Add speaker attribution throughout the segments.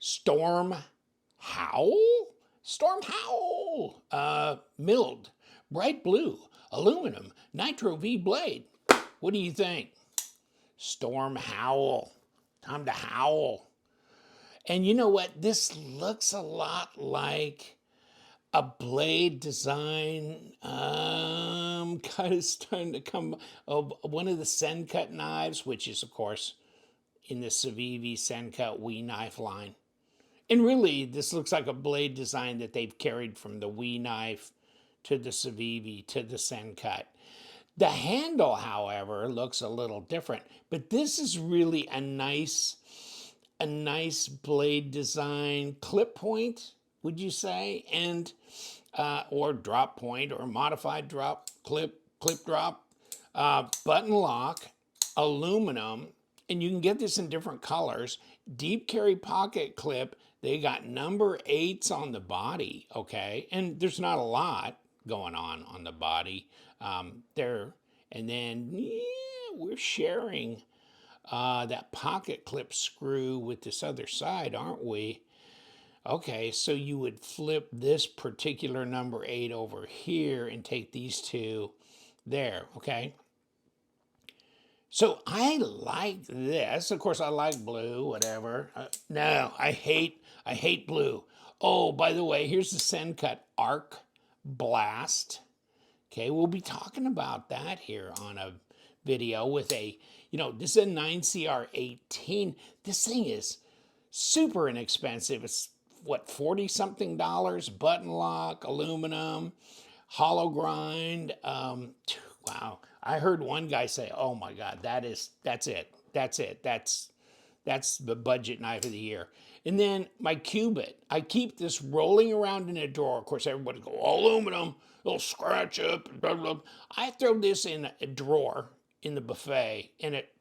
Speaker 1: Stormhowl? Stormhowl. Milled, bright blue, aluminum, Nitro V blade. What do you think? Stormhowl. Time to howl. And you know what? This looks a lot like a blade design, kind of starting to come of one of the Sencut knives, which is, of course, in the Civivi Sencut Wii knife line. And really, this looks like a blade design that they've carried from the Wii knife to the Civivi to the Sencut. The handle, however, looks a little different, but this is really a nice blade design, clip point, would you say, and or drop point or modified drop, clip drop, button lock, aluminum, and you can get this in different colors. Deep carry pocket clip. They got number 8s on the body, okay, and there's not a lot going on the body there. And then we're sharing that pocket clip screw with this other side, aren't we? Okay, so you would flip this particular number 8 over here and take these two there, okay? So I like this. Of course, I like blue, whatever. No, I hate blue. Oh, by the way, here's the Sencut Arc Blast. Okay, we'll be talking about that here on a video with a, this is a 9CR18. This thing is super inexpensive. It's what, 40 something dollars, button lock, aluminum, hollow grind. Wow. I heard one guy say, oh my God, that's it. That's the budget knife of the year. And then my Cubit, I keep this rolling around in a drawer. Of course, everybody go, aluminum, it'll scratch up, blah, blah. I throw this in a drawer in the buffet, and it,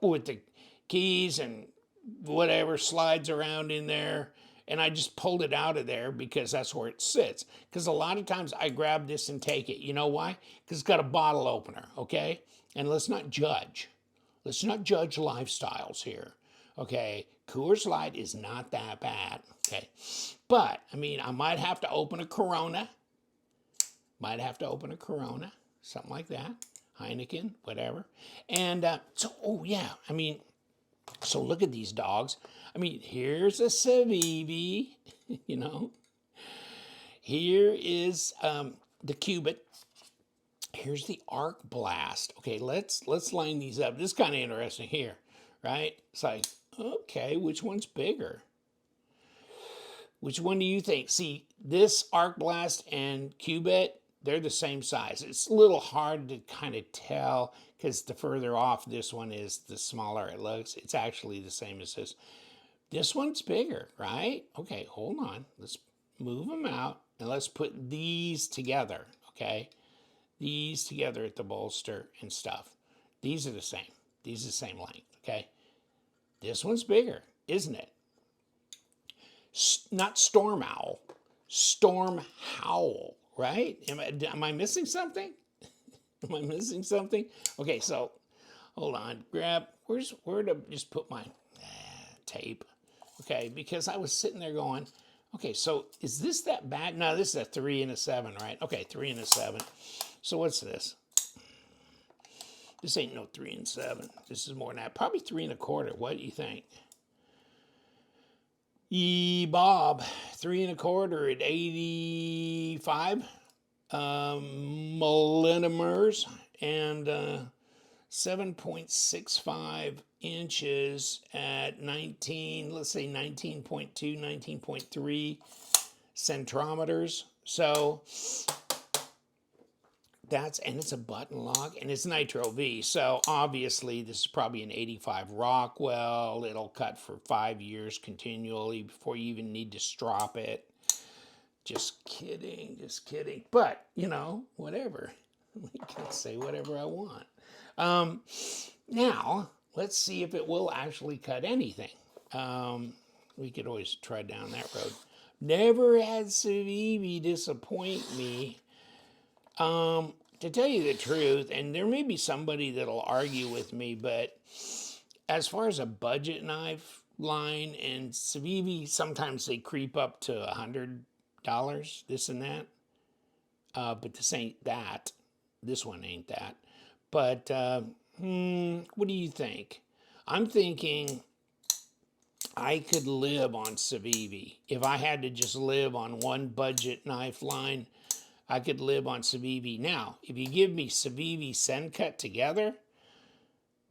Speaker 1: with the keys and whatever, slides around in there. And I just pulled it out of there because that's where it sits. Because a lot of times I grab this and take it. You know why? Because it's got a bottle opener, okay? And let's not judge. Let's not judge lifestyles here, okay? Coors Light is not that bad, okay? But, I mean, I might have to open a Corona. Something like that. Heineken, whatever. And oh yeah, I mean, so look at these dogs. I mean, here's a Civivi, Here is the Cubit. Here's the Arc Blast. Okay, let's line these up. This is kind of interesting here, right? It's like, okay, which one's bigger? Which one do you think? See, this Arc Blast and Cubit, they're the same size. It's a little hard to kind of tell because the further off this one is, the smaller it looks. It's actually the same as this. This one's bigger, right? Okay, hold on. Let's move them out and let's put these together, okay? These together at the bolster and stuff. These are the same. These are the same length, okay? This one's bigger, isn't it? Not Stormhowl, Stormhowl, right? Am I missing something? Am I missing something? Okay, so hold on. Where to just put my tape? Okay, because I was sitting there going, okay, so is this that bad? No, this is a 3 and a 7, right? Okay, 3 and a 7. So what's this? This ain't no 3 and 7. This is more than that. Probably 3 1/4. What do you think? Bob, 3 1/4 at 85 millimeters and 7.65 inches at 19, let's say 19.2, 19.3 centimeters. So and it's a button lock, and it's Nitro V. So obviously this is probably an 85 Rockwell. It'll cut for 5 years continually before you even need to strop it. Just kidding. But, whatever. I can say whatever I want. Now, let's see if it will actually cut anything. We could always try down that road. Never had Civivi disappoint me. To tell you the truth, and there may be somebody that'll argue with me, but as far as a budget knife, line and Civivi, sometimes they creep up to $100, this and that. But this ain't that. This one ain't that. But what do you think? I'm thinking I could live on Civivi. If I had to just live on one budget knife line, I could live on Civivi. Now, if you give me Civivi Sencut together,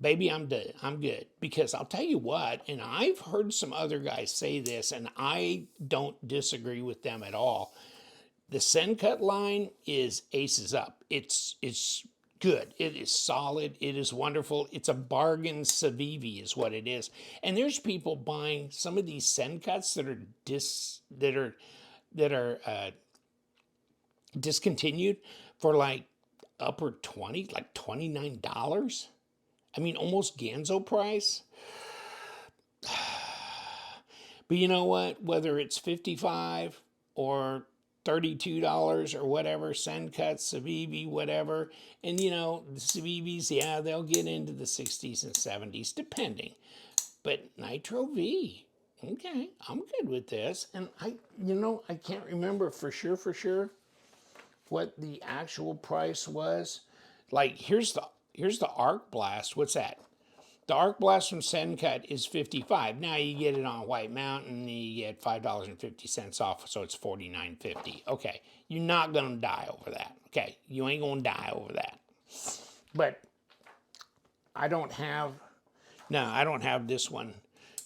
Speaker 1: baby, I'm good. I'm good. Because I'll tell you what, and I've heard some other guys say this, and I don't disagree with them at all. The Sencut line is aces up. It's good. It is solid. It is wonderful. It's a bargain Civivi is what it is. And there's people buying some of these Sencuts that are discontinued for like upper 20, like $29. I mean, almost Ganzo price. But you know what? Whether it's 55 or $32 or whatever, Sencut, Civivi, whatever. And you know, the Civivis, yeah, they'll get into the 60s and 70s, depending. But Nitro V, okay, I'm good with this. And I can't remember for sure what the actual price was. Like, here's the Arc Blast. What's that? The Arc Blast from Sencut is $55. Now you get it on White Mountain, you get $5.50 off, so it's $49.50. Okay, you're not gonna die over that. Okay, you ain't gonna die over that. But I don't have this one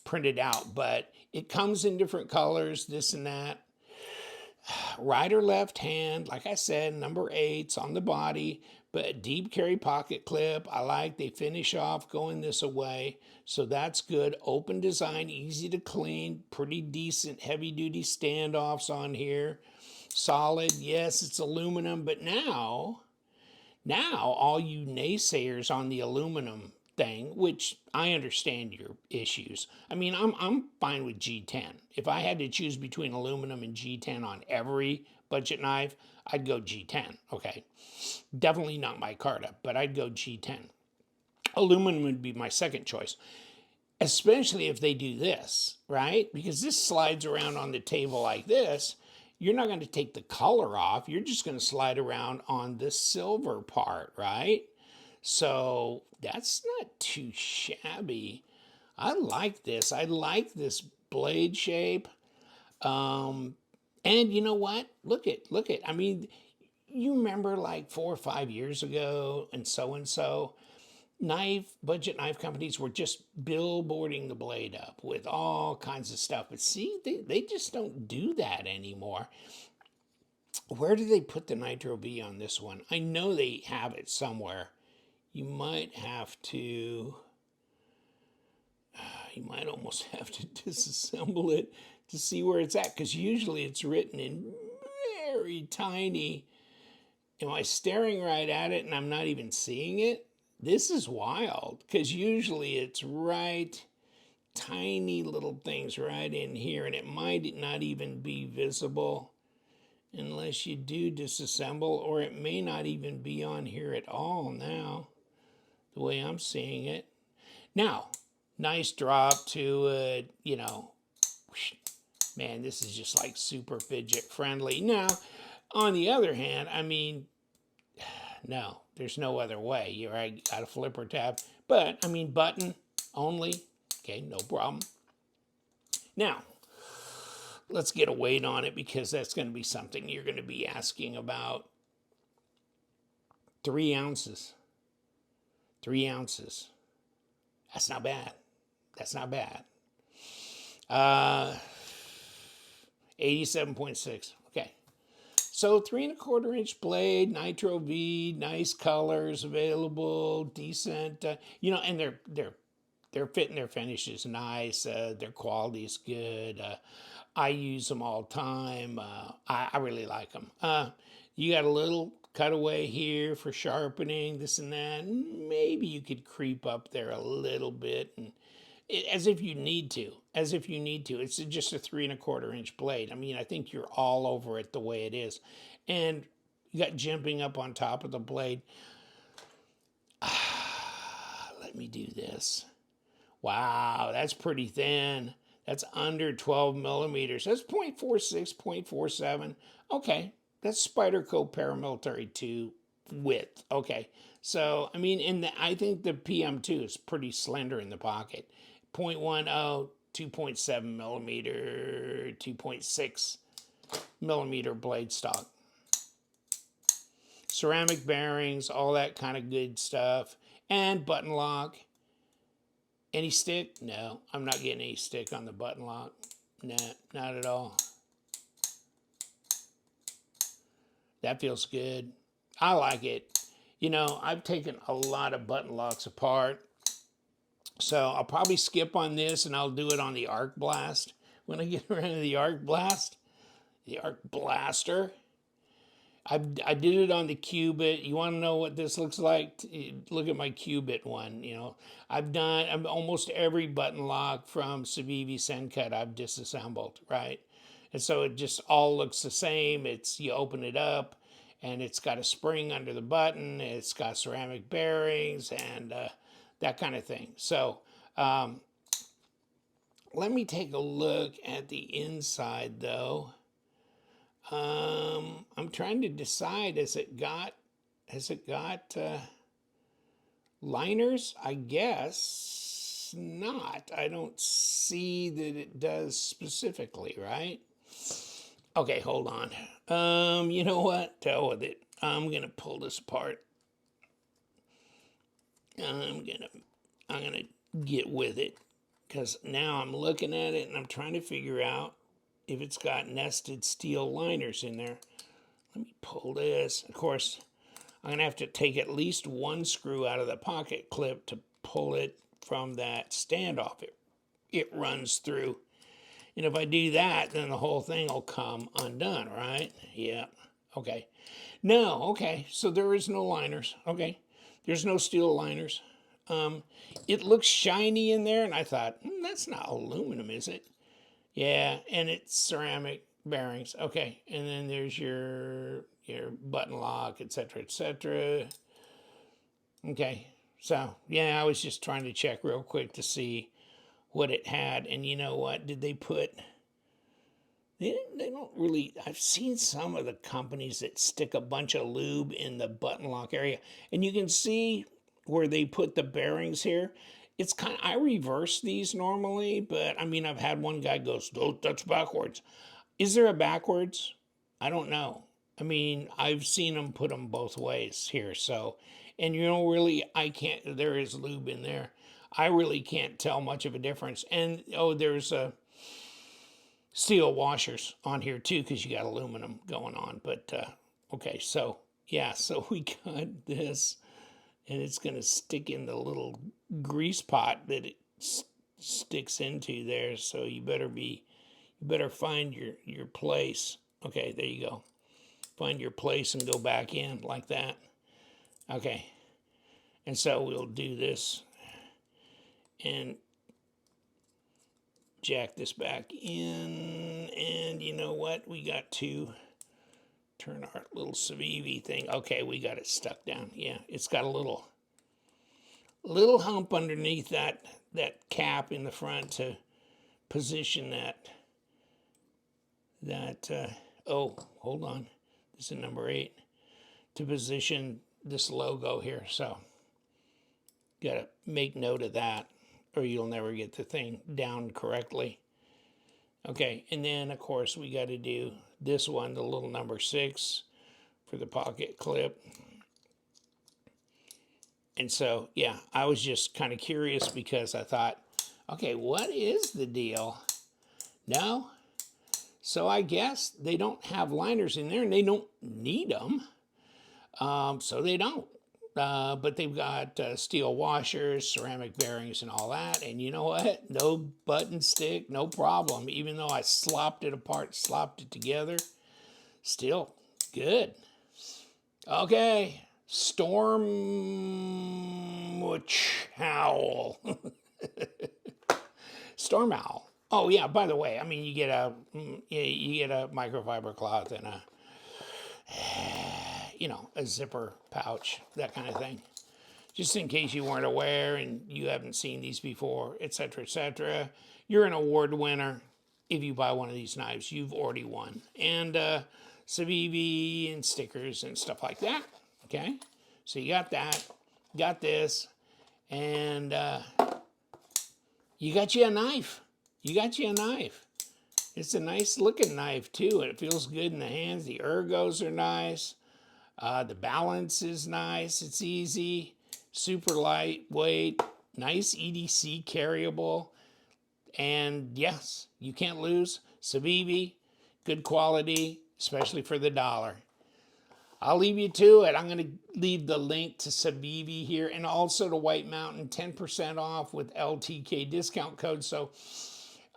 Speaker 1: printed out, but it comes in different colors, this and that. Right or left hand, like I said, number 8's on the body, but deep carry pocket clip. I like they finish off going this away, so that's good. Open design, easy to clean, pretty decent heavy duty standoffs on here. Solid, yes, it's aluminum, but now all you naysayers on the aluminum thing, which I understand your issues. I mean, I'm fine with G10. If I had to choose between aluminum and G10 on every budget knife, I'd go G10. Okay, definitely not micarta, but I'd go G10. Aluminum would be my second choice, especially if they do this, right? Because this slides around on the table like this. You're not going to take the color off. You're just going to slide around on the silver part, right? So that's not too shabby. I like this. I like this blade shape. And you know what? Look at. I mean, you remember like 4 or 5 years ago and so, budget knife companies were just billboarding the blade up with all kinds of stuff. But see, they just don't do that anymore. Where do they put the Nitro V on this one? I know they have it somewhere. You might almost have to disassemble it to see where it's at, because usually it's written in very tiny. Am I staring right at it and I'm not even seeing it? This is wild, because usually it's right, tiny little things right in here, and it might not even be visible unless you do disassemble, or it may not even be on here at all now, the way I'm seeing it. Now, nice drop to it, you know. Man, this is just like super fidget friendly. Now, on the other hand, I mean, no, there's no other way. You right, got a flipper tab. But, I mean, button only. Okay, no problem. Now, let's get a weight on it, because that's going to be something you're going to be asking about. 3 ounces. 3 ounces. That's not bad. That's not bad. 87.6. Okay. So 3 1/4 inch blade, Nitro V, nice colors available, decent. You know, and they're fitting their finishes nice. Their quality is good. I use them all the time. I really like them. You got a little cutaway here for sharpening, this and that. Maybe you could creep up there a little bit, and as if you need to. As if you need to. It's just a 3 1/4 inch blade. I mean, I think you're all over it the way it is. And you got jimping up on top of the blade. Let me do this. Wow, that's pretty thin. That's under 12 millimeters. That's 0.46, 0.47. Okay, that's Spyderco Paramilitary 2 width. Okay, so I mean, I think the PM2 is pretty slender in the pocket. 0.10, 2.7 millimeter, 2.6 millimeter blade stock. Ceramic bearings, all that kind of good stuff, and button lock. Any stick? No, I'm not getting any stick on the button lock. Nah, not at all. That feels good. I like it. You know, I've taken a lot of button locks apart. So I'll probably skip on this and I'll do it on the Arc Blast. When I get around to the Arc Blast, the Arc Blaster, I did it on the Cubit. You want to know what this looks like? Look at my Cubit one. You know, I've done almost every button lock from Civivi Sencut I've disassembled, right? And so it just all looks the same. It's, you open it up and it's got a spring under the button. It's got ceramic bearings and that kind of thing. So let me take a look at the inside though. I'm trying to decide, has it got liners? I guess not. I don't see that it does specifically, right? Okay, hold on. You know what? To hell with it. I'm gonna pull this apart. I'm gonna get with it because now I'm looking at it and I'm trying to figure out if it's got nested steel liners in there. Let me pull this. Of course, I'm gonna have to take at least one screw out of the pocket clip to pull it from that standoff it runs through. And if I do that, then the whole thing will come undone, right? Yeah. Okay. No, okay. So there is no liners. Okay. There's no steel liners. It looks shiny in there, and I thought, that's not aluminum, is it? Yeah, and it's ceramic bearings. Okay, and then there's your button lock, etc., etc. Okay, so yeah, I was just trying to check real quick to see what it had, and you know what? Did they put? They don't really. I've seen some of the companies that stick a bunch of lube in the button lock area, and you can see where they put the bearings here. It's kind of, I reverse these normally, but I mean, I've had one guy goes, "Oh, that's backwards." Is there a backwards? I don't know. I mean, I've seen them put them both ways here, so, and you know, really, I can't, there is lube in there. I really can't tell much of a difference. And, oh, there's steel washers on here too, because you got aluminum going on. But, okay, so, yeah, so we got this, and it's going to stick in the little grease pot that it sticks into there, so you better find your place. Okay, there you go. Find your place and go back in like that. Okay. And so we'll do this and jack this back in. And you know what? We got to turn our little Civivi thing. Okay, we got it stuck down. Yeah, it's got a little hump underneath that cap in the front to position oh, hold on. This is number 8. To position this logo here. So, got to make note of that or you'll never get the thing down correctly. Okay, and then of course we got to do this one, the little number 6 for the pocket clip. And so, yeah, I was just kind of curious because I thought, okay, what is the deal? No. So I guess they don't have liners in there and they don't need them. So they don't. But they've got steel washers, ceramic bearings, and all that. And you know what? No button stick, no problem. Even though I slopped it apart, slopped it together, still good. Okay, Stormhowl. Stormhowl. Oh yeah. By the way, I mean you get a microfiber cloth and a zipper pouch, that kind of thing. just in case you weren't aware and you haven't seen these before, etc., etc., you're an award winner. If you buy one of these knives, you've already won. And Civivi and stickers and stuff like that. Okay, so you got that, got this, and you got you a knife. You got you a knife. It's a nice looking knife too. It feels good in the hands. The ergos are nice. The balance is nice. It's easy, super lightweight, nice EDC carryable. And yes, you can't lose. Civivi, good quality, especially for the dollar. I'll leave you to it. I'm going to leave the link to Civivi here and also to White Mountain, 10% off with LTK discount code. So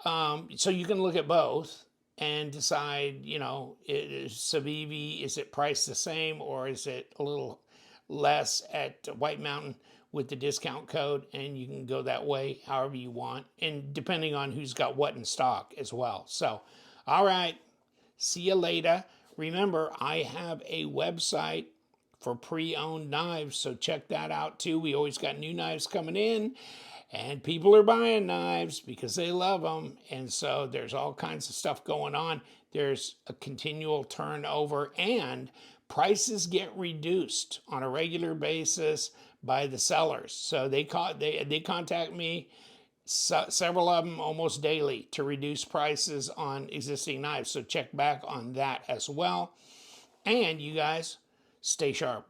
Speaker 1: you can look at both and decide, you know, is Civivi, is it priced the same or is it a little less at White Mountain with the discount code? And you can go that way however you want, and depending on who's got what in stock as well. So, all right, see you later. Remember, I have a website for pre-owned knives, so check that out too. We always got new knives coming in, and people are buying knives because they love them. And so there's all kinds of stuff going on. There's a continual turnover, and prices get reduced on a regular basis by the sellers. So they contact me, several of them almost daily, to reduce prices on existing knives. So check back on that as well. And you guys, stay sharp.